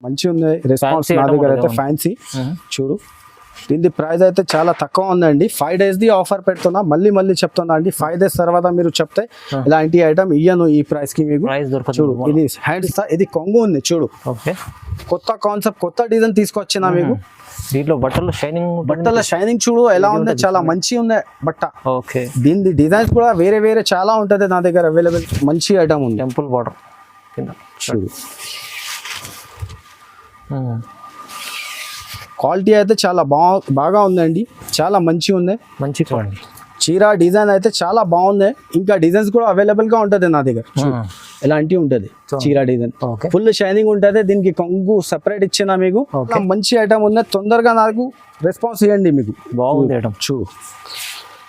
మంచిగా ఉంది రెస్పాన్స్. నా దగ్గర అయితే ఫ్యాన్సీ చూడు, దీని ప్రైస్ అయితే చాలా తక్కువ ఉందండి. 5 days ది ఆఫర్ పెడుతున్నా, మళ్ళీ చెప్తున్నా అండి. 5 days తర్వాత మీరు చెప్తే ఇలాంటి ఐటమ్ ఇయ్యను ఈ ప్రైస్ కి మీకు. చూడు ఇది హ్యాండ్స్, ఇది కొంగు ఉంది చూడు. కొత్త కాన్సెప్ట్, కొత్త డిజైన్ తీసుకొచ్చినా మీకు. దీంట్లో బట్టల షైనింగ్ చూడు ఎలా ఉంది, చాలా మంచిగా ఉంది బట్ట. దీని డిజైన్స్ కూడా వేరే చాలా ఉంటది నా దగ్గర అవైలబుల్. మంచి ఐటమ్ ఉంది. టెంపుల్ బార్డర్ చూడు, క్వాలిటీ అయితే చాలా బాగా ఉందండి, చాలా మంచిగా ఉంది. మంచి క్వాలిటీ చీర డిజైన్ అయితే చాలా బాగుంది. ఇంకా డిజైన్స్ కూడా అవైలబుల్ గా ఉంటది నా దగ్గర. ఎలాంటి ఉంటది చీర డిజైన్, ఫుల్ షైనింగ్ ఉంటది. దీనికి కొంగు సెపరేట్ ఇచ్చిన మీకు. మంచి ఐటమ్ ఉంది, తొందరగా నాకు రెస్పాన్స్ ఇవ్వండి మీకు. బాగుంది ఐటమ్ చూడు.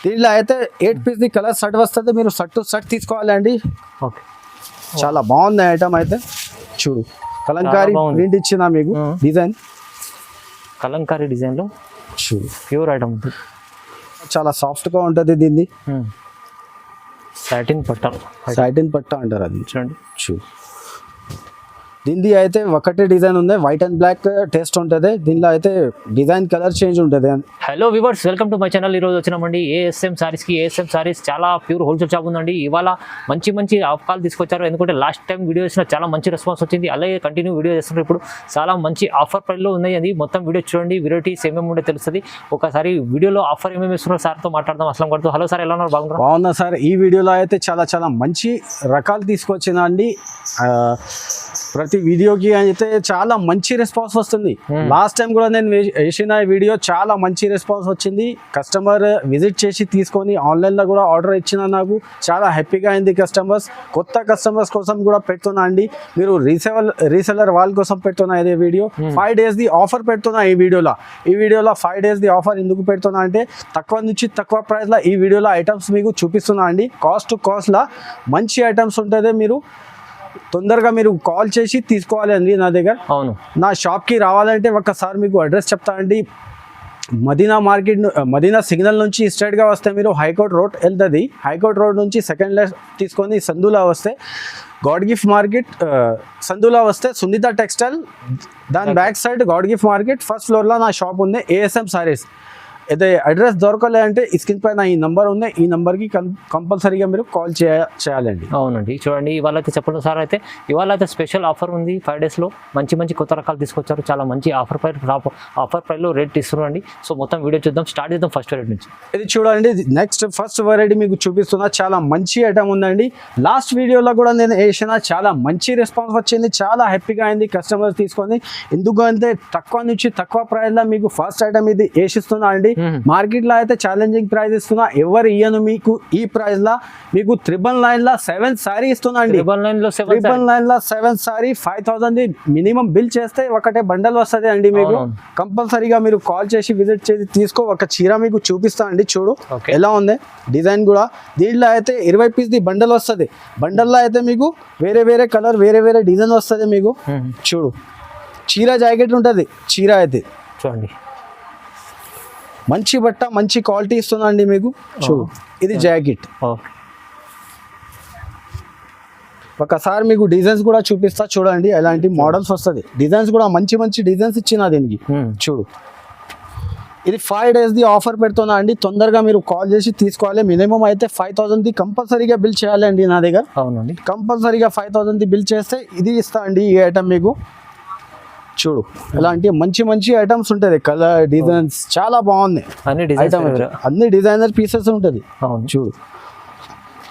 దీంట్లో అయితే 8 piece ది కలర్ షర్ట్ వస్తుంది, మీరు షర్ట్ తీసుకోవాలండి. చాలా బాగుంది ఐటమ్ అయితే. చూడు కలంకారీ ప్రింట్ ఇచ్చిన మీకు డిజైన్, కలంకారీ డిజైన్ లో చూడు ప్యూర్ ఐటమ్ ఉంది. చాలా సాఫ్ట్ గా ఉంటది. దీన్ని సాటిన్ పట్ట అంటారు అది. చూడండి చూడు, దీనిది అయితే ఒకటే డిజైన్ ఉంది, వైట్ అండ్ బ్లాక్ టేస్ట్ ఉంటుంది. దీనిలో అయితే డిజైన్ కలర్ చేంజ్ ఉంటుంది. Hello viewers, welcome to my channel. ఈరోజు వచ్చినామండి ఏఎస్ఎం సారీస్కి. ఏఎస్ఎం సారీస్ చాలా ప్యూర్ హోల్సేల్ షాప్ ఉందండి. ఇవాళ మంచి ఆఫర్లు తీసుకొచ్చారు. ఎందుకంటే లాస్ట్ టైం వీడియో చేసిన చాలా మంచి రెస్పాన్స్ వచ్చింది. అలాగే కంటిన్యూ వీడియో చేస్తున్నారు. ఇప్పుడు చాలా మంచి ఆఫర్ ప్రైస్లో ఉన్నాయి. అది మొత్తం వీడియో చూడండి, వెరైటీస్ ఏమేమి ఉండే తెలుస్తుంది. ఒకసారి వీడియోలో ఆఫర్ ఏమేమి ఇస్తున్నారు సార్తో మాట్లాడదాం. అసలు కడుతూ. హలో సార్, ఎలా ఉన్నారు? బాగున్నా సార్. ఈ వీడియోలో అయితే చాలా మంచి రకాలు తీసుకొచ్చినా అండి. ప్రతి వీడియోకి అయితే చాలా మంచి రెస్పాన్స్ వస్తుంది. లాస్ట్ టైం కూడా నేను వేసిన వీడియో చాలా మంచి రెస్పాన్స్ వచ్చింది. కస్టమర్ విజిట్ చేసి తీసుకొని ఆన్లైన్లో కూడా ఆర్డర్ ఇచ్చిన నాకు చాలా హ్యాపీగా అయింది. కొత్త కస్టమర్స్ కోసం కూడా పెడుతున్నా అండి. మీరు రీసెలర్ వాళ్ళ కోసం పెడుతున్నా ఇదే వీడియో. 5 days ది ఆఫర్ పెడుతున్నా ఈ వీడియోలో. 5 days ది ఆఫర్ ఎందుకు పెడుతున్నా అంటే తక్కువ నుంచి తక్కువ ప్రైస్లో ఈ వీడియోలో ఐటమ్స్ మీకు చూపిస్తున్నా అండి. కాస్ట్ టు కాస్ట్లో మంచి ఐటమ్స్ ఉంటుంది. మీరు తొందరగా మీరు కాల్ చేసి తీసుకోవాలి అండి నా దగ్గర. అవును, నా షాప్కి రావాలంటే ఒకసారి మీకు అడ్రస్ చెప్తా అండి. మదీనా సిగ్నల్ నుంచి స్ట్రైట్గా వస్తే మీరు హైకోర్ట్ రోడ్ వెళ్తుంది. హైకోర్ట్ రోడ్ నుంచి సెకండ్ లెఫ్ట్ తీసుకొని సందులా వస్తే గాడ్ గిఫ్ట్ మార్కెట్, సందులా వస్తే సునీత టెక్స్టైల్, దాని back side God gift market, first ఫ్లోర్లో నా షాప్ ఉంది ఏఎస్ఎం సారీస్. అయితే అడ్రస్ దొరకలే అంటే స్క్రీన్ పైన ఈ నెంబర్ ఉంది, ఈ నెంబర్కి కంపల్సరీగా మీరు కాల్ చేయాలండి. అవునండి, చూడండి ఇవాళ అయితే చెప్పండి సార్. అయితే ఇవాళ అయితే స్పెషల్ ఆఫర్ ఉంది. 5 days లో మంచి కొత్త రకాలు తీసుకొచ్చారు. చాలా మంచి ఆఫర్ ప్రైస్లో రేట్ ఇస్తున్నారండి. సో మొత్తం వీడియో చూద్దాం. స్టార్ట్ చేద్దాం ఫస్ట్ వెరైటీ నుంచి. ఇది చూడండి, నెక్స్ట్ ఫస్ట్ వెరైటీ మీకు చూపిస్తున్నా. చాలా మంచి ఐటమ్ ఉందండి. లాస్ట్ వీడియోలో కూడా నేను వేసిన చాలా మంచి రెస్పాన్స్ వచ్చింది. చాలా హ్యాపీగా అయింది కస్టమర్స్ తీసుకొని. ఎందుకంటే తక్కువ నుంచి తక్కువ ప్రైస్లో మీకు ఫస్ట్ ఐటమ్ ఇది వేసిస్తున్నా అండి. మార్కెట్ లో అయితే ఛాలెంజింగ్ ప్రైస్ ఇస్తున్నా, ఎవరు ఇయ్యను మీకు ఈ ప్రైస్ లా. మీకు 999 7 సారీ ఇస్తున్నా అండి. 999 7 సారీ 5000 మినిమం బిల్ చేస్తే ఒకటే బండల్ వస్తుంది అండి మీకు. కంపల్సరీగా మీరు కాల్ చేసి విజిట్ చేసి తీసుకో. ఒక చీర మీకు చూపిస్తా అండి. చూడు ఎలా ఉంది డిజైన్ కూడా. దీంట్లో అయితే 20 piece ది బండల్ వస్తుంది. బండల్లో అయితే మీకు వేరే కలర్ వేరే డిజైన్ వస్తుంది మీకు. చూడు చీర జాకెట్ ఉంటుంది. చీర అయితే చూడండి మంచి బట్ట, మంచి క్వాలిటీ ఇస్తున్నా అండి మీకు. చూడు ఇది జాకెట్. ఒకసారి మీకు డిజైన్స్ కూడా చూపిస్తా చూడండి. ఎలాంటి మోడల్స్ వస్తుంది. డిజైన్స్ కూడా మంచి డిజైన్స్ ఇచ్చిన దీనికి. చూడు ఇది 5 days ది ఆఫర్ పెడుతున్నా అండి. తొందరగా మీరు కాల్ చేసి తీసుకోవాలి. మినిమం అయితే 5000 ది కంపల్సరీగా బిల్ చేయాలండి నా దగ్గర. అవునండి, కంపల్సరీగా 5000 ది బిల్ చేస్తే ఇది ఇస్తా అండి ఈ ఐటమ్ మీకు. చూడు ఇలాంటి మంచి ఐటమ్స్ ఉంటుంది. కలర్ డిజైన్స్ చాలా బాగుంది. అన్ని డిజైనర్ పీసెస్ ఉంటుంది. చూడు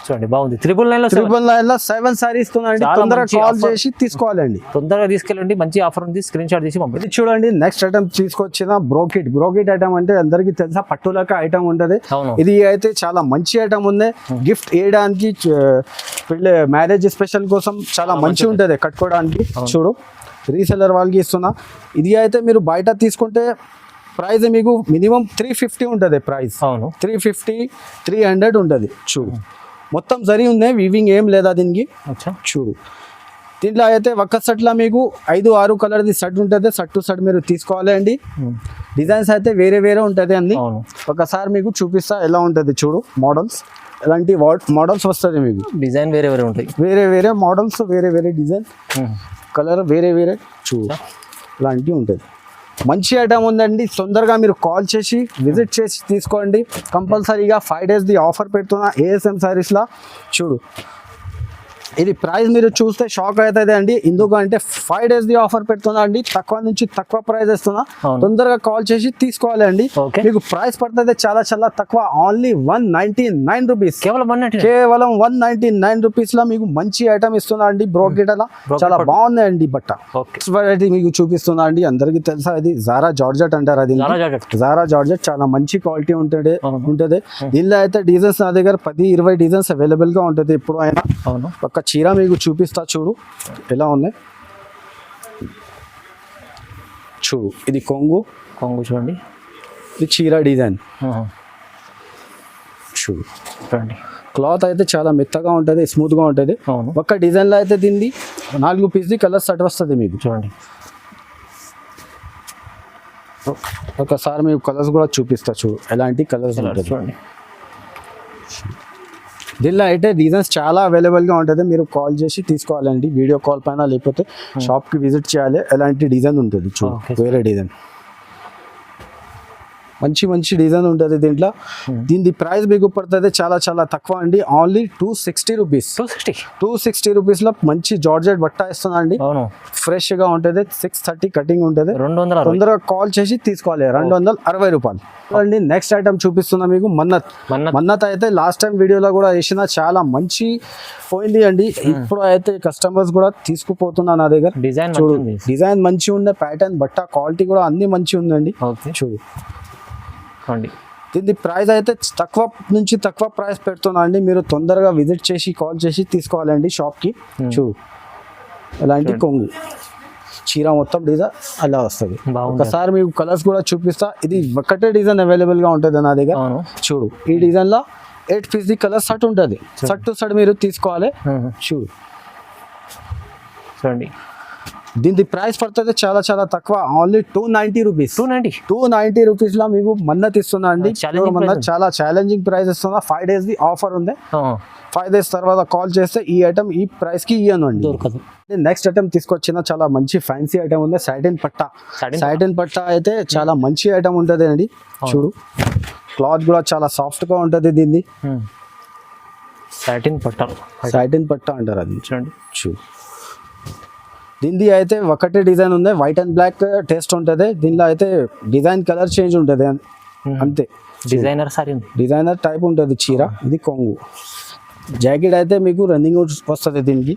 చూడండి బాగుంది. 999 7 సారీ ఇస్తున్నాండి. తొందరగా కాల్ చేసి తీసుకోవాలండి. తొందరగా తీసుకెళ్ళండి. మంచి ఆఫర్ ఉంది. స్క్రీన్ షాట్ తీసి పంపండి. చూడండి నెక్స్ట్ ఐటమ్ తీసుకొచ్చిన బ్రోకెట్ ఐటమ్ అంటే అందరికి తెలుసా, పట్టులక ఐటమ్ ఉంటుంది. ఇది అయితే చాలా మంచి ఐటమ్ ఉంది. గిఫ్ట్ వేయడానికి, మ్యారేజ్ స్పెషల్ కోసం చాలా మంచి ఉంటుంది కట్టుకోవడానికి. చూడు రీసెలర్ వాళ్ళకి ఇస్తున్నా. ఇది అయితే మీరు బయట తీసుకుంటే ప్రైస్ మీకు మినిమం 350 ఉంటుంది ప్రైస్. 350-300 ఉంటుంది. చూడు మొత్తం జరి ఉంది, వీవింగ్ ఏం లేదా దీనికి. చూడు దీంట్లో అయితే ఒక్క సెట్లో మీకు 5-6 కలర్ది సెట్ ఉంటుంది. సెట్ మీరు తీసుకోవాలి అండి. డిజైన్స్ అయితే వేరే ఉంటుంది అన్ని. ఒకసారి మీకు చూపిస్తా ఎలా ఉంటుంది. చూడు మోడల్స్ ఎలాంటి మోడల్స్ వస్తుంది మీకు. డిజైన్ వేరే ఉంటాయి. వేరే మోడల్స్ వేరే డిజైన్, కలర్ వేరే చూడు. ఇలాంటివి ఉంటుంది. మంచి ఐటమ్ ఉందండి, తొందరగా మీరు కాల్ చేసి విజిట్ చేసి తీసుకోండి. కంపల్సరీగా 5 days ఆఫర్ పెడుతున్నా ఏఎస్ఎం సారీస్లో. చూడు ఇది ప్రైస్ మీరు చూస్తే షాక్ అవుతుంది అండి, ఎందుకంటే 5 days ఆఫర్ పెడుతున్నా అండి, తక్కువ నుంచి తక్కువ ప్రైస్ ఇస్తున్నా. తొందరగా కాల్ చేసి తీసుకోవాలి అండి. మీకు ప్రైస్ పడుతుంది చాలా చాలా తక్కువ, ఓన్లీ 199 రూపీస్, కేవలం 199 రూపీస్ లో మీకు మంచి ఐటమ్ ఇస్తున్నా అండి. బ్రోకెట్ అలా చాలా బాగుంది అండి బట్ట. వెరైటీ మీకు చూపిస్తున్నా అండి, అందరికి తెలుసా ఇది జారా జార్జెట్ అంటారు. అది జారా జార్జెట్ చాలా మంచి క్వాలిటీ ఉంటుంది. దీనిలో అయితే డిజైన్స్ నా దగ్గర 10-20 డిజైన్స్ అవైలబుల్ గా ఉంటుంది ఎప్పుడు అయినా. ఒక చీర మీకు చూపిస్తా, చూడు ఎలా ఉంది. చూడు ఇది కొంగు చూడండి, ఇది చీర డిజైన్ చూడు. క్లాత్ అయితే చాలా మెత్తగా ఉంటుంది, స్మూత్ గా ఉంటుంది. ఒక డిజైన్ లో అయితే దీన్ని 4 పీస్ కలర్ సెట్ వస్తుంది మీకు. చూడండి ఒకసారి మీకు కలర్స్ కూడా చూపిస్తా, చూడు ఎలాంటి కలర్స్ ఉంటుంది. చూడండి దీనిలో అయితే డిజైన్స్ చాలా అవైలబుల్గా ఉంటుంది, మీరు కాల్ చేసి తీసుకోవాలండి. వీడియో కాల్ పైన లేకపోతే షాప్కి విజిట్ చేయాలి. ఎలాంటి డిజైన్ ఉంటుంది చూడు, వేరే డిజైన్ మంచి డిజైన్ ఉంటుంది దీంట్లో. దీని ప్రైస్ మీకు పడుతుంది చాలా చాలా తక్కువ అండి, ఓన్లీ 260 రూపీస్. 260 రూపీస్లో మంచి జార్జెట్ బట్ట ఇస్తున్నా అండి, ఫ్రెష్గా ఉంటుంది. 630 కటింగ్ ఉంటుంది. తొందరగా కాల్ చేసి తీసుకోవాలి. 260 రూపాయలు అండి. నెక్స్ట్ ఐటమ్ చూపిస్తున్నా మీకు మన్నత్ అయితే లాస్ట్ టైం వీడియోలో కూడా వేసిన చాలా మంచి పోయింది అండి. ఇప్పుడు అయితే కస్టమర్స్ కూడా తీసుకుపోతున్నా నా దగ్గర. డిజైన్ మంచి ఉండే, ప్యాటర్న్ బట్ట క్వాలిటీ కూడా అన్ని మంచి ఉందండి. చూడు దీని ప్రైస్ అయితే తక్కువ నుంచి తక్కువ ప్రైస్ పెడుతున్నా అండి, మీరు తొందరగా విజిట్ చేసి కాల్ చేసి తీసుకోవాలండి షాప్కి. చూడు ఎలాంటి కొంగు చీర మొత్తం డిజైన్ అలా వస్తుంది. ఒకసారి మీకు కలర్స్ కూడా చూపిస్తా. ఇది ఒకటే డిజైన్ అవైలబుల్గా ఉంటుంది నా దగ్గర. చూడు ఈ డిజైన్లో 8 పీస్ కలర్ సెట్ ఉంటుంది, సెట్ టు సెట్ మీరు తీసుకోవాలి. చూడు చూడండి దీని ప్రైస్ పడుతుంది చాలా చాలా తక్కువ, ఓన్లీ 290 రూపీస్. 290 రూపీస్లో మీకు మన్నత్ ఇస్తున్నా అండి. చాలా ఛాలెంజింగ్ ప్రైస్ ఇస్తున్నా. 5 days ఆఫర్ ఉంది. 5 days తర్వాత కాల్ చేస్తే ఈ ఐటమ్ ఈ ప్రైస్కి ఇయ్యను అండి. నెక్స్ట్ ఐటమ్ తీసుకొచ్చిన చాలా మంచి ఫ్యాన్సీ ఐటమ్ ఉంది, సాటిన్ పట్టా అయితే చాలా మంచి ఐటమ్ ఉంటుంది అండి. చూడు క్లాత్ కూడా చాలా సాఫ్ట్గా ఉంటుంది. దీన్ని సాటిన్ పట్టా అంటారు అది. చూడండి చూడు దీనిది అయితే ఒకటే డిజైన్ ఉంది, వైట్ అండ్ బ్లాక్ టేస్ట్ ఉంటుంది. దీనిలో అయితే డిజైన్ కలర్ చేంజ్ ఉంటుంది అంతే. డిజైనర్ టైప్ ఉంటుంది చీర. ఇది కొంగు. జాకెట్ అయితే మీకు రన్నింగ్ వస్తుంది దీనికి.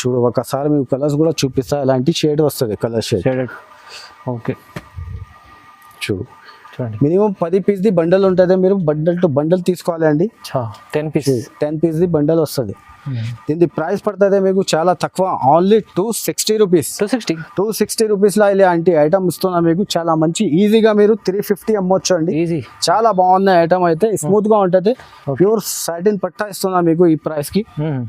చూడు ఒకసారి మీకు కలర్స్ కూడా చూపిస్తా, ఎలాంటి షేడ్ వస్తుంది, కలర్ షేడ్. ఓకే చూడు మినిమం 10 పీస్ బండల్ ఉంటుంది, మీరు బండల్ టు బండల్ తీసుకోవాలి అండి. 10 పీస్ బండల్ వస్తుంది. దీని ప్రైస్ పడుతుంది మీకు చాలా తక్కువ, ఓన్లీ 260 రూపీస్. 260 రూపీస్లో ఇలాంటి ఐటమ్ ఇస్తున్నా మీకు. చాలా మంచి ఈజీగా మీరు 350 అమ్మొచ్చు అండి. చాలా బాగున్న ఐటమ్ అయితే, స్మూత్ గా ఉంటుంది. ప్యూర్ సాటిన్ పట్టా ఇస్తున్నా మీకు ఈ ప్రైస్ కి.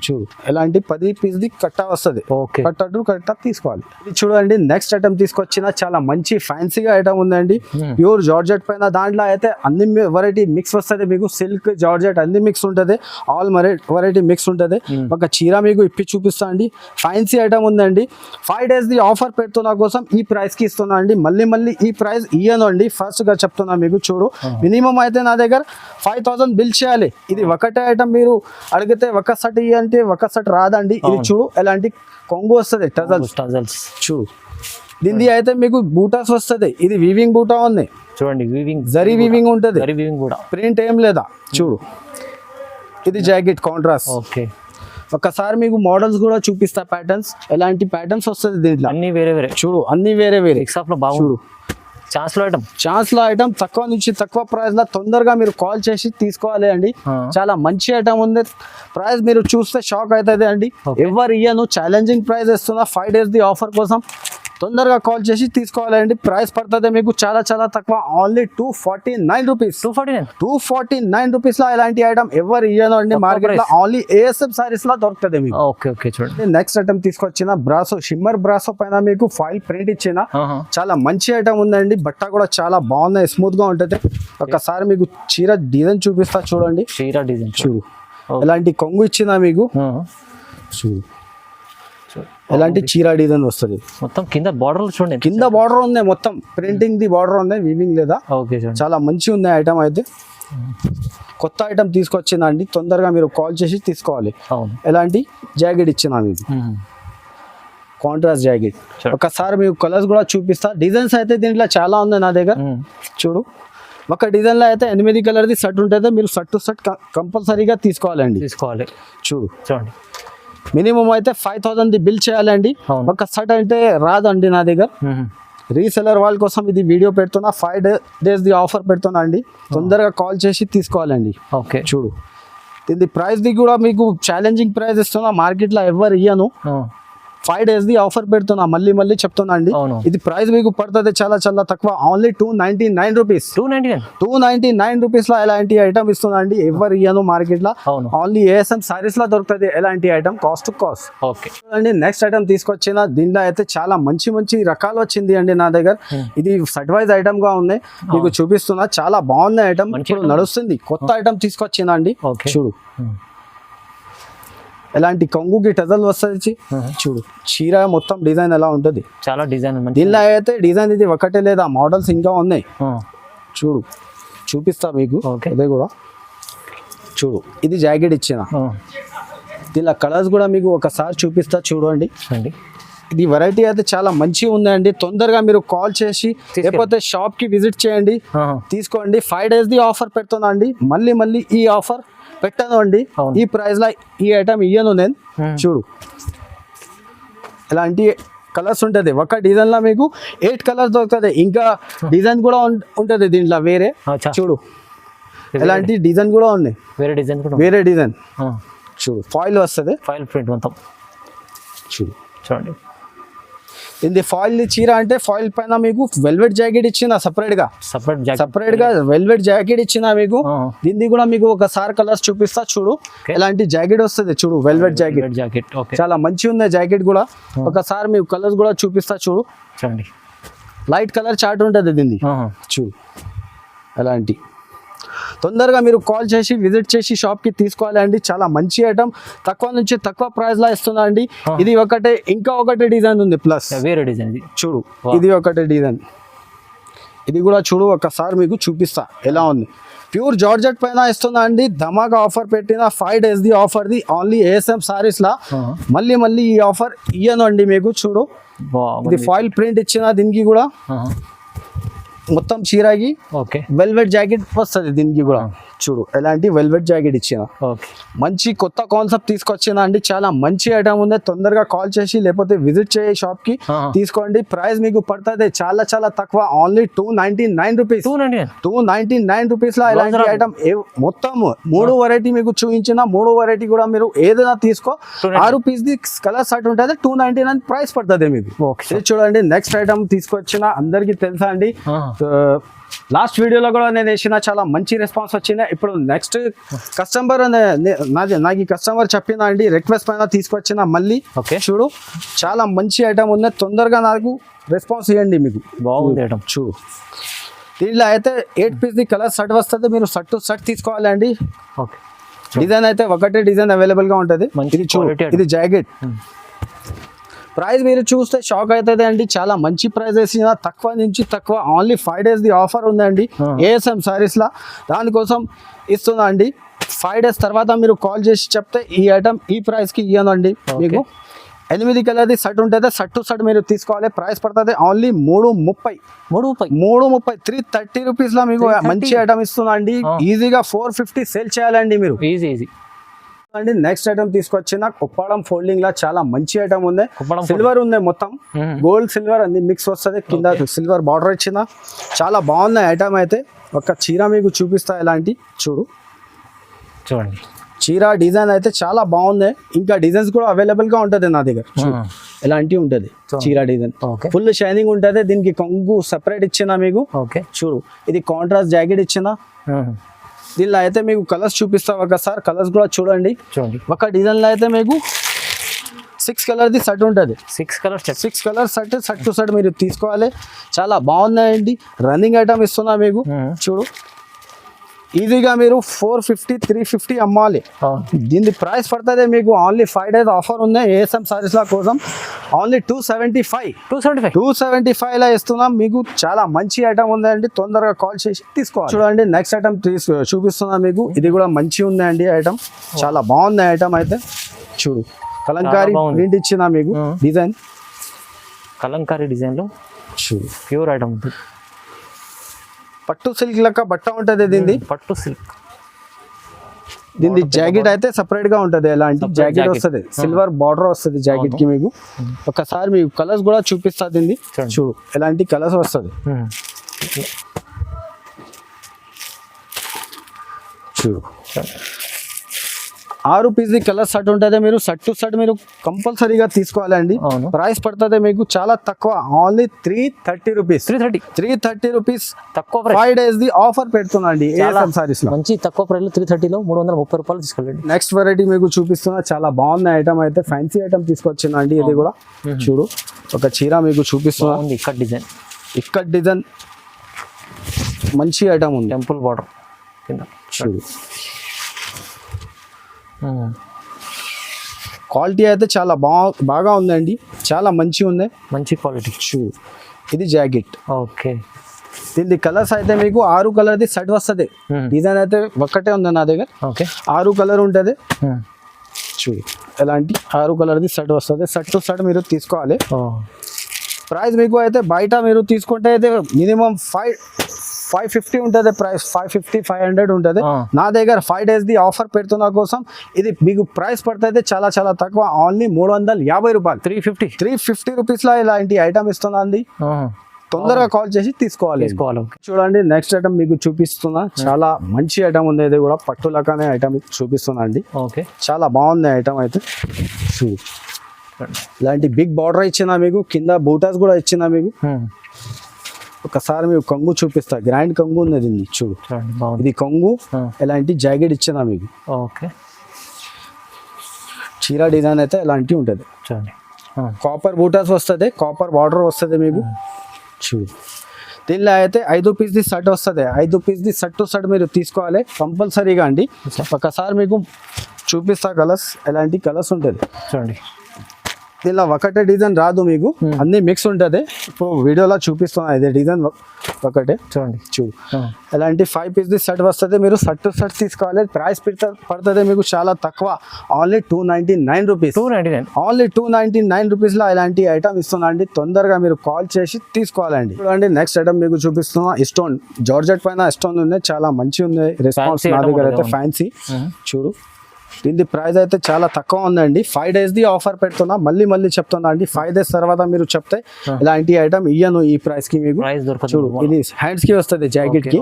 చూడు ఎలాంటి 10 పీస్ కట్టా వస్తుంది, కట్టా తీసుకోవాలి. ఇది చూడండి నెక్స్ట్ ఐటమ్ తీసుకొచ్చిన చాలా మంచి ఫ్యాన్సీగా ఐటమ్ ఉందండి. ప్యూర్ జార్జెట్ పైన, దాంట్లో అయితే అన్ని వెరైటీ మిక్స్ వస్తుంది మీకు. సిల్క్ జార్జెట్ అన్ని మిక్స్ ఉంటుంది, ఆల్ వెరైటీ మిక్స్ ఉంటుంది. ఒక చీర మీకు ఇప్పి చూపిస్తా అండి, ఫ్యాన్సీ ఐటమ్ ఉందండి. 5 days ఆఫర్ పెడుతున్నా కోసం ఈ ప్రైస్ కి ఇస్తున్నా అండి. మళ్ళీ ఈ ప్రైస్ ఇయ్యను అండి, ఫస్ట్ గా చెప్తున్నా మీకు. చూడు మినిమం అయితే నా దగ్గర 5000 బిల్ చేయాలి. ఇది ఒకటే ఐటమ్ మీరు అడిగితే ఒక సెట్ ఇయ్యంటే ఒక సెట్ రాదండి. ఇది చూడు ఎలాంటి కొంగు వస్తుంది, టజల్స్. చూడు దీనిది అయితే మీకు బూటాస్ వస్తుంది. ఇది వీవింగ్ బూటా ఉంది చూడండి, జరీ వీవింగ్ ఉంటుంది, ప్రింట్ ఏం లేదా. చూడు ఇది జాకెట్ కాంట్రాస్ట్. ఓకే ఒకసారి మీకు మోడల్స్ కూడా చూపిస్తా, ప్యాటర్న్స్ ఎలాంటి ప్యాటర్న్స్ వస్తుంది దీంట్లో. అన్ని వేరే చూడు, అన్ని వేరే చూడు. ఛాన్స్ లో ఐటమ్ తక్కువ నుంచి తక్కువ ప్రైస్ లో తొందరగా మీరు కాల్ చేసి తీసుకోవాలి అండి. చాలా మంచి ఐటమ్ ఉంది. ప్రైస్ మీరు చూస్తే షాక్ అవుతుంది అండి. ఎవరు ఇయ్యను, ఛాలెంజింగ్ ప్రైస్ ఇస్తున్నా 5 days ఆఫర్ కోసం. తొందరగా కాల్ చేసి తీసుకోవాలండి. ప్రైస్ పడుతుంది మీకు చాలా చాలా తక్కువ, ఓన్లీ 249 రూపీస్. 249 రూపీస్ లో ఇలాంటి ఐటమ్ ఎవరు ఇయ్యను అండి మార్కెట్ లో, ఓన్లీ ఏఎస్ఎం సారీస్ లో దొరుకుతుంది మీకు. ఓకే చూడండి నెక్స్ట్ ఐటమ్ తీసుకొచ్చిన బ్రాసో, షిమ్మర్ బ్రాసో పైన మీకు ఫాయిల్ ప్రింట్ ఇచ్చిన చాలా మంచి ఐటమ్ ఉందండి. బట్ట కూడా చాలా బాగున్నాయి, స్మూత్ గా ఉంటుంది. ఒకసారి మీకు చీర డిజైన్ చూపిస్తా చూడండి. చూడు ఎలాంటి కొంగు ఇచ్చిందా మీకు. చూడు ఎలాంటి చీర డిజైన్ వస్తుంది. మొత్తం కింద బార్డర్ చూడండి, కింద బార్డర్ ఉంది, మొత్తం ప్రింటింగ్ ది బార్డర్ ఉంది, వీవింగ్ లేదా. ఓకే చూడండి, చాలా మంచి ఉంది ఐటమ్ అయితే. కొత్త ఐటమ్ తీసుకొచ్చిందండి, తొందరగా మీరు కాల్ చేసి తీసుకోవాలి. అవును, ఎలాంటి జాకెట్ ఇచ్చిన మీకు, కాంట్రాస్ట్ జాకెట్. Sure. ఒకసారి మీకు కలర్స్ కూడా చూపిస్తా. డిజైన్స్ అయితే దీంట్లో చాలా ఉన్నాయి నా దగ్గర. చూడు, ఒక డిజైన్లో అయితే 8 కలర్ది షర్ట్ ఉంటుంది. మీరు షర్ట్ టు షర్ట్ కంపల్సరీగా తీసుకోవాలండి. చూడు, చూడండి, మినిమం అయితే 5000 బిల్ చేయాలండి. అవును. ఒక షర్ట్ అంటే రాదండి నా దగ్గర. రీసెలర్ వాళ్ళ కోసం ఇది వీడియో పెడుతున్నా, 5 days ది ఆఫర్ పెడుతున్నా అండి. తొందరగా కాల్ చేసి తీసుకోవాలండి. ఓకే చూడు, ఇది ప్రైస్ ది కూడా మీకు ఛాలెంజింగ్ ప్రైస్ ఇస్తున్నా, మార్కెట్లో ఎవరు ఇయ్యను. 5 days ది ఆఫర్ పెడుతున్నా, మళ్ళీ చెప్తున్నా అండి. అవును. ఇది ప్రైస్ మీకు పడుతుంది చాలా చాలా తక్కువ, ఓన్లీ 299 రూపీస్. 299 రూపీస్ లో ఎలాంటి ఐటమ్ ఇస్తున్నా అండి, ఎవరు ఇయ్యను మార్కెట్ లో. అవును. ఓన్లీ ఏఎస్ఎం సారీస్ లో దొరుకుతుంది ఎలాంటి item, cost to cost. Okay చూడండి, నెక్స్ట్ ఐటమ్ తీసుకొచ్చిన దీనిలో అయితే చాలా మంచి రకాలు వచ్చింది అండి నా దగ్గర. ఇది సెట్ వైజ్ ఐటమ్ గా ఉంది, మీకు చూపిస్తున్నా. చాలా బాగుంది ఐటమ్, ఇప్పుడు నడుస్తుంది. కొత్త ఐటమ్ తీసుకొచ్చిందా అండి. చూడు, ఎలాంటి కొంగుకి టజల్ వస్తుంది. చూడు, చీర మొత్తం డిజైన్ ఎలా ఉంటుంది, చాలా డిజైన్. దీనిలో అయితే డిజైన్ ఇది ఒకటే లేదా, మోడల్స్ ఇంకా ఉన్నాయి. చూడు, చూపిస్తా మీకు. అదే కూడా చూడు, ఇది జాకెట్ ఇచ్చిన. దీనిలో కలర్స్ కూడా మీకు ఒకసారి చూపిస్తా, చూడండి. ఇది వెరైటీ అయితే చాలా మంచిగా ఉందండి. తొందరగా మీరు కాల్ చేసి లేకపోతే షాప్ కి విజిట్ చేయండి, తీసుకోండి. 5 days ది ఆఫర్ పెడుతున్నా అండి. మళ్ళీ ఈ ఆఫర్ పెట్టాను అండి. ఈ ప్రైస్ లో ఈ ఐటమ్ ఇయ్యను నేను. చూడు, ఎలాంటి కలర్స్ ఉంటుంది. ఒక డిజైన్ లో మీకు 8 కలర్స్ దొరుకుతుంది. ఇంకా డిజైన్ కూడా ఉంటుంది దీంట్లో వేరే. చూడు, ఎలాంటి డిజైన్ కూడా ఉన్నాయి, వేరే డిజైన్. చూడు, ఫాయిల్ వస్తుంది, ఫాయిల్ ప్రింట్ మొత్తం. చూడండి, ఇది ఫాయిల్ చీర అంటే ఫాయిల్ పైన మీకు వెల్వెట్ జాకెట్ ఇచ్చిన, సపరేట్ గా వెల్వెట్ జాకెట్ ఇచ్చిన మీకు. దీన్ని కూడా మీకు ఒకసారి కలర్స్ చూపిస్తా. చూడు, ఎలాంటి జాకెట్ వస్తుంది. చూడు, వెల్వెట్ జాకెట్ చాలా మంచి ఉంది జాకెట్ కూడా. ఒకసారి మీకు కలర్స్ కూడా చూపిస్తా. చూడండి, లైట్ కలర్ చార్ట్ ఉంటుంది దీన్ని. చూడు, ఎలాంటి. తొందరగా మీరు కాల్ చేసి విజిట్ చేసి షాప్ కి తీసుకోవాలండి. చాలా మంచి ఐటమ్, తక్కువ నుంచి తక్కువ ప్రైస్ లా ఇస్తున్నా అండి. ఇది ఒకటే, ఇంకా ఒకటే డిజైన్ ఉంది ప్లస్ వేరే డిజైన్. చూడు, ఇది ఒకటే డిజైన్. ఇది కూడా చూడు, ఒకసారి మీకు చూపిస్తా ఎలా ఉంది. ప్యూర్ జార్జెట్ పైన ఇస్తున్నా అండి. ధమాకా ఆఫర్ పెట్టిన 5 days ది ఆఫర్ ది, ఓన్లీ ఏఎస్ఎం సారీస్ లా. మళ్ళీ ఈ ఆఫర్ ఇయ్యను అండి మీకు. చూడు, ఇది ఫాయిల్ ప్రింట్ ఇచ్చిన దీనికి కూడా. మొత్తం చీరకి వెల్వెట్ జాకెట్ వస్తుంది దీనికి కూడా. చూడు, ఎలాంటి వెల్వెట్ జాకెట్ ఇచ్చిన. మంచి కొత్త కాన్సెప్ట్ తీసుకొచ్చిన అండి. చాలా మంచి ఐటమ్ ఉంది. తొందరగా కాల్ చేసి లేకపోతే విజిట్ చేయి షాప్ కి, తీసుకోండి. ప్రైస్ మీకు పడుతుంది చాలా చాలా తక్కువ, ఓన్లీ 299 రూపీస్. 299 రూపీస్ లో ఎలాంటి ఐటమ్ మొత్తం 3 వెరైటీ మీకు చూపించిన. 3 వెరైటీ కూడా మీరు ఏదైనా తీసుకో. 6 పీస్ ది కలర్ షర్ట్ ఉంటుంది, 299 ప్రైస్ పడుతుంది మీకు. చూడండి, నెక్స్ట్ ఐటమ్ తీసుకొచ్చిన, అందరికి తెలుసా అండి. లాస్ట్ వీడియోలో కూడా నేను వేసిన, చాలా మంచి రెస్పాన్స్ వచ్చింది. ఇప్పుడు నెక్స్ట్ కస్టమర్ నాకు ఈ కస్టమర్ చెప్పిన అండి, రిక్వెస్ట్ పైన తీసుకొచ్చిన. మళ్ళీ చూడు, చాలా మంచి ఐటమ్ ఉంది. తొందరగా నాకు రెస్పాన్స్ ఇవ్వండి. మీకు బాగుంది ఐటమ్. చూడు, దీనిలో అయితే 8 పీస్ ది కలర్ షర్ట్ వస్తుంది. మీరు షర్ట్ టు షర్ట్ తీసుకోవాలండి. డిజైన్ అయితే ఒకటే డిజైన్ అవైలబుల్ గా ఉంటుంది. ఇది చూడు, ఇది జాకెట్. ప్రైస్ మీరు చూస్తే షాక్ అవుతుంది అండి. చాలా మంచి ప్రైస్ వేసిన, తక్కువ నుంచి తక్కువ, ఓన్లీ 5 days ది ఆఫర్ ఉందండి ఏఎస్ఎం సారీస్ లా. దానికోసం ఇస్తున్నా అండి. 5 days తర్వాత మీరు కాల్ చేసి చెప్తే ఈ ఐటమ్ ఈ ప్రైస్ కి ఇవ్వనండి మీకు. 8 కలర్ది షర్ట్ ఉంటుంది, షర్ట్ టు షర్ట్ మీరు తీసుకోవాలి. ప్రైస్ పడుతుంది ఓన్లీ 330 330 రూపీస్ లో మీకు మంచి ఐటమ్ ఇస్తున్నా అండి. ఈజీగా 450 సేల్ చేయాలండి మీరు. ఈజీ అండి. నెక్స్ట్ ఐటమ్ తీసుకొచ్చిన కుప్పాడం ఫోల్డింగ్ లా, చాలా మంచి ఐటమ్ ఉంది. సిల్వర్ ఉంది, మొత్తం గోల్డ్ సిల్వర్ అన్ని మిక్స్ వస్తుంది. కింద సిల్వర్ బార్డర్ ఇచ్చిన, చాలా బాగుంది ఐటమ్ అయితే. ఒక చీర మీకు చూపిస్తా ఎలాంటి. చూడండి, చీర డిజైన్ అయితే చాలా బాగుంది. ఇంకా డిజైన్స్ కూడా అవైలబుల్ గా ఉంటది నా దగ్గర. ఎలాంటి ఉంటది చీర డిజైన్, ఫుల్ షైనింగ్ ఉంటది. దీనికి కొంగు సెపరేట్ ఇచ్చిన మీకు. చూడు, ఇది కాంట్రాస్ట్ జాకెట్ ఇచ్చిన. దీనిలో అయితే మీకు కలర్స్ చూపిస్తా. ఒకసారి కలర్స్ కూడా చూడండి. ఒక డిజైన్ లో అయితే మీకు 6 కలర్ది షర్ట్ ఉంటుంది. 6 కలర్ షర్ట్ టు షర్ట్ మీరు తీసుకోవాలి. చాలా బాగున్నాయండి. రన్నింగ్ ఐటమ్ ఇస్తున్నా మీకు. చూడు, ఈజీగా మీరు 450 350 అమ్మాలి. దీని ప్రైస్ పడుతుంది మీకు ఓన్లీ 5 days ఆఫర్ ఉన్నాయి ఏఎస్ఎం సారీస్ లా కోసం. ఓన్లీ 275 లా ఇస్తున్నాం మీకు. చాలా మంచి ఐటమ్ ఉందండి, తొందరగా కాల్ చేసి తీసుకోవాలి. చూడండి నెక్స్ట్ ఐటమ్ చూపిస్తున్నా మీకు. ఇది కూడా మంచి ఉందండి ఐటమ్, చాలా బాగుంది ఐటమ్ అయితే. చూడు కలంకారీ ప్రింట్ ఇచ్చిన మీకు డిజైన్, కలంకారీ డిజైన్ లో చూడు ప్యూర్ ఐటమ్ ఉంటుంది. పట్టు సిల్క్ లెక్క బట్ట ఉంటుంది దీన్ని. పట్టు సిల్క్ దీని జాకెట్ అయితే సపరేట్ గా ఉంటది. ఎలాంటి జాకెట్ వస్తుంది, సిల్వర్ బార్డర్ వస్తుంది జాకెట్ కి మీకు. ఒకసారి మీకు కలర్స్ కూడా చూపిస్తా దీన్ని. చూడు ఎలాంటి కలర్స్ వస్తుంది. చూడు 6 పీస్ కలర్ సెట్ ఉంటుంది. మీరు సెట్ టు సెట్ మీరు కంపల్సరీగా తీసుకోవాలండి. ప్రైస్ పడుతుంది మీకు చాలా తక్కువ, ఓన్లీ 330 రూపీస్. 330 రూపీస్ తక్కువ. 5 days ది ఆఫర్ పెడుతున్నాండి ఏఎస్ఎం సారీస్ లో. మంచి తక్కువ ప్రైస్ లో 330 లో 330 రూపాయలు తీసుకోండి. నెక్స్ట్ వెరైటీ మీకు చూపిస్తున్నా, చాలా బాగుంది ఐటమ్ అయితే. ఫ్యాన్సీ ఐటమ్ తీసుకొచ్చిందండి ఇది కూడా. చూడు ఒక చీర మీకు చూపిస్తున్నా, ఇక్కడ డిజైన్ మంచి ఐటమ్ ఉంది. టెంపుల్ బార్డర్ కింద చూడు. క్వాలిటీ అయితే చాలా బాగా ఉందండి, చాలా మంచిగా ఉంది, మంచి క్వాలిటీ. చూడు ఇది జాకెట్. ఓకే. దీని కలర్స్ అయితే మీకు 6 కలర్ది సెట్ వస్తుంది. డిజైన్ అయితే ఒక్కటే ఉంది నా దగ్గర. ఓకే 6 కలర్ ఉంటుంది. చూడు ఎలాంటి 6 కలర్ది సెట్ వస్తుంది. సెట్ టు సెట్ మీరు తీసుకోవాలి. ప్రైస్ మీకు అయితే బయట మీరు తీసుకుంటే అయితే మినిమం 550 ఉంటుంది ప్రైస్. 550 500 ఉంటుంది. నా దగ్గర 5 days ది ఆఫర్ పెడుతున్నా కోసం ఇది మీకు ప్రైస్ పడుతుంది చాలా చాలా తక్కువ, ఓన్లీ 350 రూపాయలు. 350 రూపీస్ లో ఇలాంటి ఐటమ్ ఇస్తుందండి. తొందరగా కాల్ చేసి తీసుకోవాలి. చూడండి నెక్స్ట్ ఐటమ్ మీకు చూపిస్తున్నా, చాలా మంచి ఐటమ్ ఉంది. ఇది కూడా పట్టు లకానే ఐటమ్ చూపిస్తున్నా అండి. చాలా బాగుంది ఐటమ్ అయితే. ఇలాంటి బిగ్ బార్డర్ ఇచ్చిన మీకు, కింద బూటాస్ కూడా ఇచ్చిన మీకు. ఒకసారి మీకు కొంగు చూపిస్తా, గ్రాండ్ కొంగు ఉంది దీన్ని. చూడు ఇది కొంగు, ఎలాంటి జాకెట్ ఇచ్చిన మీకు. ఓకే. చీర డిజైన్ అయితే ఎలాంటి ఉంటుంది. కాపర్ బూటాస్ వస్తుంది, కాపర్ బార్డర్ వస్తుంది మీకు. చూడు దీనిలో అయితే 5 పీస్ ది సెట్ వస్తుంది. 5 piece the set two set మీరు తీసుకోవాలి కంపల్సరీగా అండి. ఒకసారి మీకు చూపిస్తా కలర్స్, ఎలాంటి కలర్స్ ఉంటుంది. చూడండి దీనిలో ఒకటే డిజైన్ రాదు మీకు, అన్ని మిక్స్ ఉంటుంది. ఇప్పుడు వీడియోలో చూపిస్తున్నా, ఇదే డిజైన్ ఒకటే. చూడండి చూడు ఎలాంటి 5 పీస్ ది సెట్ వస్తుంది. మీరు సెట్ టు సెట్ తీసుకోవాలి. ప్రైస్ పడుతుంది మీకు చాలా తక్కువ, ఓన్లీ 299 రూపీస్. ఓన్లీ 299 రూపీస్లో ఇలాంటి ఐటమ్ ఇస్తున్నా అండి. తొందరగా మీరు కాల్ చేసి తీసుకోవాలండి. చూడండి నెక్స్ట్ ఐటమ్ మీకు చూపిస్తున్నా, స్టోన్ జార్జెట్ పైన స్టోన్ ఉంది, చాలా మంచి ఉంది రెస్పాన్స్ నా దగ్గర అయితే. ఫ్యాన్సీ చూడు దీని ప్రైస్ అయితే చాలా తక్కువ ఉందండి. 5 days ది ఆఫర్ పెడుతున్నా, మళ్ళీ చెప్తున్నా అండి. 5 days తర్వాత మీరు చెప్తే ఇలాంటి ఐటమ్ ఇయ్యను ఈ ప్రైస్ కి మీకు. చూడు ఇది హ్యాండ్స్ కి వస్తుంది జాకెట్ కి.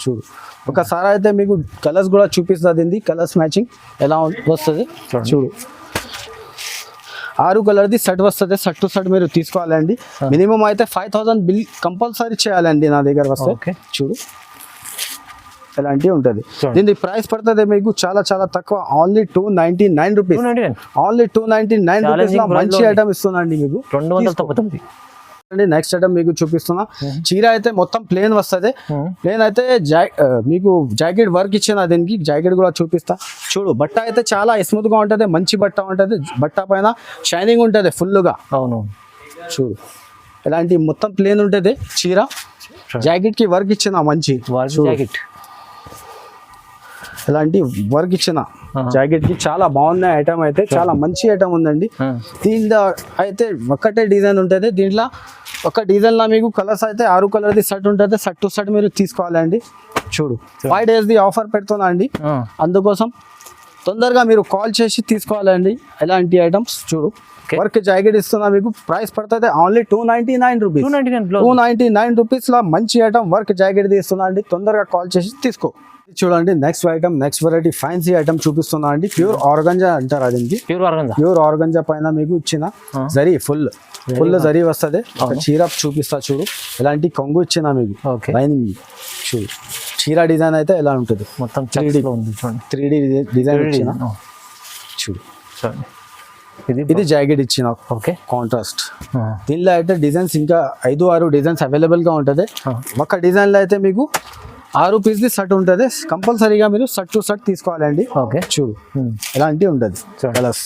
చూడు ఒకసారి అయితే మీకు కలర్స్ కూడా చూపిస్తా, దీన్ని కలర్స్ మ్యాచింగ్ ఎలా వస్తుంది. చూడు 6 కలర్ది సెట్ వస్తుంది. సెట్ టు సెట్ మీరు తీసుకోవాలండి. మినిమం అయితే 5000 బిల్ కంపల్సరీ చేయాలండి నా దగ్గర వస్తే. చూడు ఎలాంటి ఉంటుంది. దీని ప్రైస్ పడుతుంది మీకు చాలా చాలా తక్కువ, ఓన్లీ 299 రూపీస్. ఓన్లీ 299 రూపీస్ లో మంచి ఐటమ్ ఇస్తుందండి మీకు. 299. నెక్స్ట్ ఐటమ్ మీకు చూపిస్తున్నా, చీర అయితే మొత్తం ప్లేన్ వస్తుంది. ప్లేన్ అయితే మీకు జాకెట్ వర్క్ ఇచ్చిన, దీనికి జాకెట్ కూడా చూపిస్తా. చూడు బట్ట అయితే చాలా స్మూత్ గా ఉంటుంది, మంచి బట్ట ఉంటుంది. బట్ట పైన షైనింగ్ ఉంటుంది ఫుల్ గా. అవును చూడు ఎలాంటి మొత్తం ప్లేన్ ఉంటుంది చీర. జాకెట్ కి వర్క్ ఇచ్చిన, మంచి జాకెట్. ఇలాంటి వర్క్ ఇచ్చిన జాకెట్ కి చాలా బాగున్న ఐటమ్ అయితే, చాలా మంచి ఐటమ్ ఉందండి. దీంట్లో అయితే ఒకటే డిజైన్ ఉంటుంది. దీంట్లో ఒక డిజైన్ లో మీకు కలర్స్ అయితే 6 కలర్ది సెట్ ఉంటుంది. సెట్ టు సెట్ మీరు తీసుకోవాలండి. చూడు 5 days ది ఆఫర్ పెడుతున్నా అండి, అందుకోసం తొందరగా మీరు కాల్ చేసి తీసుకోవాలండి ఎలాంటి ఐటమ్స్. చూడు వర్క్ జాకెట్ ఇస్తున్నా మీకు. ప్రైస్ పడుతుంది ఓన్లీ 299 రూపీస్. 299 రూపీస్ లో మంచి ఐటమ్ వర్క్ జాకెట్ ఇస్తున్నా అండి. తొందరగా కాల్ చేసి తీసుకో. చూడండి next item, next variety fancy item చూపిస్తున్నా అండి. ప్యూర్ ఆర్గంజా అంటారు అది. ప్యూర్ ఆర్గంజా పైన మీకు ఇచ్చిన జరీ ఫుల్ జరీ వస్తుంది. ఒక చీర చూపిస్తా చూడు, ఎలాంటి కొంగు ఇచ్చిన మీకు లైనింగ్. చూడు చీర డిజైన్ అయితే ఎలా ఉంటుంది, మొత్తం 3D డిజైన్ ఇచ్చిన. చూడు ఇది జాకెట్ ఇచ్చిన కాంట్రాస్ట్. దీనిలో అయితే డిజైన్స్ ఇంకా 5-6 డిజైన్స్ అవైలబుల్ గా ఉంటుంది. ఒక డిజైన్ లో అయితే మీకు 6 పీస్ది షర్ట్ ఉంటుంది. కంపల్సరీగా మీరు షర్ట్ టు షర్ట్ తీసుకోవాలండి. ఓకే. చూడు ఎలాంటి ఉంటుంది కలర్స్.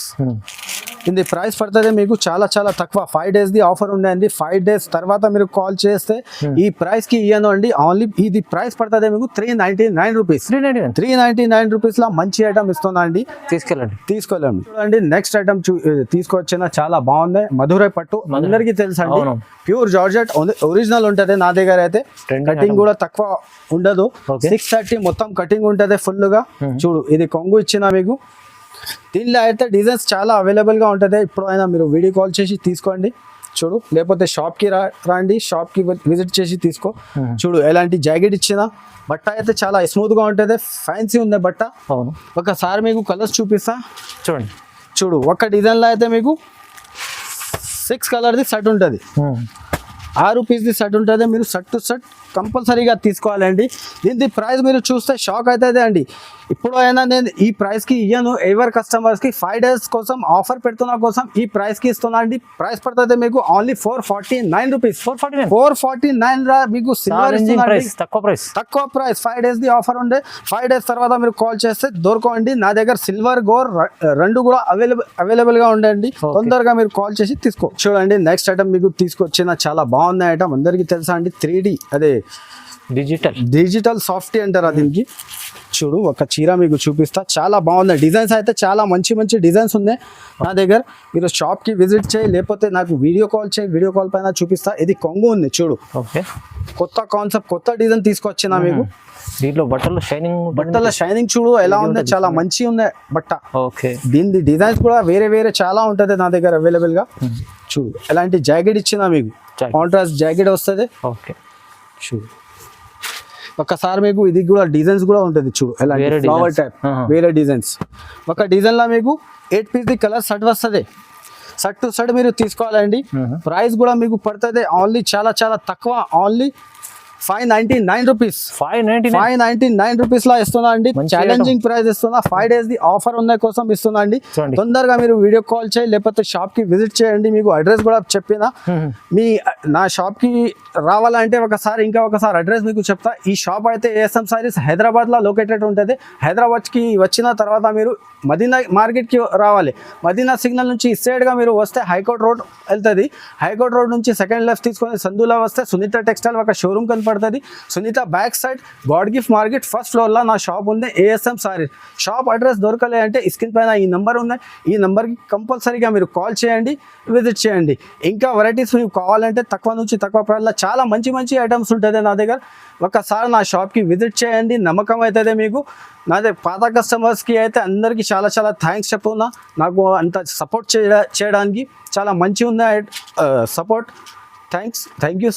ఇది ప్రైస్ పడుతుంది మీకు చాలా చాలా తక్కువ. 5 days ది ఆఫర్ ఉండేది. 5 days తర్వాత మీరు కాల్ చేస్తే ఈ ప్రైస్ కి ఇయ్యను అండి. ఓన్లీ ఇది ప్రైస్ పడుతుంది మీకు 399 రూపీస్. 399 రూపీస్ లో మంచి ఐటమ్ ఇస్తున్నా అండి. తీసుకోలేండి. చూడండి నెక్స్ట్ ఐటమ్ తీసుకొచ్చిన చాలా బాగుంది. మధురై పట్టు అందరికీ తెలుసు అండి. ప్యూర్ జార్జెట్ ఒరిజినల్ ఉంటుంది నా దగ్గర అయితే. కటింగ్ కూడా తక్కువ ఉండదు. 630 మొత్తం కటింగ్ ఉంటుంది ఫుల్ గా. చూడు ఇది కొంగు ఇచ్చిన మీకు. దీనిలో అయితే డిజైన్స్ చాలా అవైలబుల్ గా ఉంటుంది. ఇప్పుడు అయినా మీరు వీడియో కాల్ చేసి తీసుకోండి. చూడు లేకపోతే షాప్కి రండి, షాప్కి విజిట్ చేసి తీసుకో. చూడు ఎలాంటి జాకెట్ ఇచ్చిన బట్ట అయితే చాలా స్మూత్గా ఉంటుంది. ఫ్యాన్సీ ఉంది బట్ట. ఒకసారి మీకు కలర్స్ చూపిస్తా. చూడండి. చూడు ఒక డిజైన్లో అయితే మీకు 6 కలర్ది షర్ట్ ఉంటుంది. 6 పీస్ది షర్ట్ ఉంటుంది. మీరు షర్ట్ టు షర్ట్ కంపల్సరీగా తీసుకోవాలండి. దీని ప్రైస్ మీరు చూస్తే షాక్ అవుతుంది అండి. ఇప్పుడు అయినా నేను ఈ ప్రైస్కి ఇయ్యను. ఎవరి కస్టమర్స్కి 5 days కోసం ఆఫర్ పెడుతున్న కోసం ఈ ప్రైస్కి ఇస్తున్నా అండి. ప్రైస్ పడుతుంది మీకు ఓన్లీ 449 రూపీస్. 449 మీకు సిల్వర్ తక్కువ ప్రైస్. 5 days ది ఆఫర్ ఉండే. 5 days తర్వాత మీరు కాల్ చేస్తే దొరకండి. నా దగ్గర సిల్వర్ గోర్ రెండు కూడా అవైలబుల్ గా ఉండండి. తొందరగా మీరు కాల్ చేసి తీసుకో. చూడండి నెక్స్ట్ ఐటమ్ మీకు తీసుకొచ్చిన చాలా బాగుంది ఐటమ్. అందరికీ తెలుసా అండి 3D అదే డిజిటల్ సాఫ్ట్వేర్ అంటారు దీనికి. చూడు ఒక చీర మీకు చూపిస్తా. చాలా బాగుంది. డిజైన్స్ అయితే చాలా మంచి డిజైన్స్ ఉన్నాయి నా దగ్గర. మీరు షాప్కి విజిట్ చేయి, లేకపోతే నాకు వీడియో కాల్ చేయి. వీడియో కాల్ పైన చూపిస్తా. ఇది కొంగు ఉంది చూడు. ఓకే. కొత్త కాన్సెప్ట్, కొత్త డిజైన్ తీసుకొచ్చిన మీకు. దీంట్లో బట్టల షైనింగ్ చూడు ఎలా ఉంది. చాలా మంచి ఉంది బట్ట. ఓకే. దీని డిజైన్స్ కూడా వేరే చాలా ఉంటుంది నా దగ్గర అవైలబుల్ గా. చూడు ఎలాంటి జాకెట్ ఇచ్చిన మీకు. కాంట్రాస్ట్ జాకెట్ వస్తుంది. ఓకే. చూడు ఒకసారి మీకు ఇది కూడా డిజైన్స్ కూడా ఉంటుంది. చూడు ఎలాంటి ఫ్లవర్ టైప్ వేరే డిజైన్స్. ఒక డిజైన్ లో మీకు 8 పీస్ ది కలర్ షర్ట్ వస్తుంది. షర్ట్ టు షర్ట్ మీరు తీసుకోవాలండి. ప్రైస్ కూడా మీకు పడుతుంది ఓన్లీ చాలా తక్కువ. Only 599 rupees. 599 రూపీస్ లా ఇస్తున్నా అండి. ఛాలెంజింగ్ ప్రైస్ ఇస్తున్నా. 5 days ది ఆఫర్ ఉన్న కోసం ఇస్తున్నా అండి. తొందరగా మీరు వీడియో కాల్ చేయి, లేకపోతే షాప్ కి విజిట్ చేయండి. మీకు అడ్రస్ కూడా చెప్పిన. నా షాప్ కి రావాలంటే ఒకసారి అడ్రస్ మీకు చెప్తా. ఈ షాప్ అయితే ఏఎస్ఎం సారీస్ హైదరాబాద్ లో లొకేటెడ్ ఉంటుంది. హైదరాబాద్ కి వచ్చిన తర్వాత మీరు మదీనా మార్కెట్ కి రావాలి. మదీనా సిగ్నల్ నుంచి ఇస్ సైడ్ గా మీరు వస్తే హైకోర్ట్ రోడ్ వెళ్తుంది. హైకోర్ట్ రోడ్ నుంచి సెకండ్ లెఫ్ట్ తీసుకొని సందులా వస్తే సునీత టెక్స్టైల్ ఒక షోరూమ్ కనపడుతుంది. Sunitha back side God gift market first floor లో నా షాప్ ఉంది. ఏఎస్ఎం సారీస్ షాప్ అడ్రస్ దొరకలే అంటే స్క్రీన్ పైన ఈ నెంబర్ ఉంది. ఈ నెంబర్కి కంపల్సరీగా మీరు కాల్ చేయండి, విజిట్ చేయండి. ఇంకా వెరైటీస్ మీకు కావాలంటే తక్కువ నుంచి తక్కువ ప్రైస్లో చాలా మంచి ఐటమ్స్ ఉంటుంది నా దగ్గర. ఒకసారి నా షాప్కి విజిట్ చేయండి. నమ్మకం అవుతుంది మీకు. నాదే పాత కస్టమర్స్కి అయితే అందరికీ చాలా థ్యాంక్స్ చెప్పున్నా. నాకు అంత సపోర్ట్ చేయడానికి చాలా మంచి ఉంది సపోర్ట్. Thank you so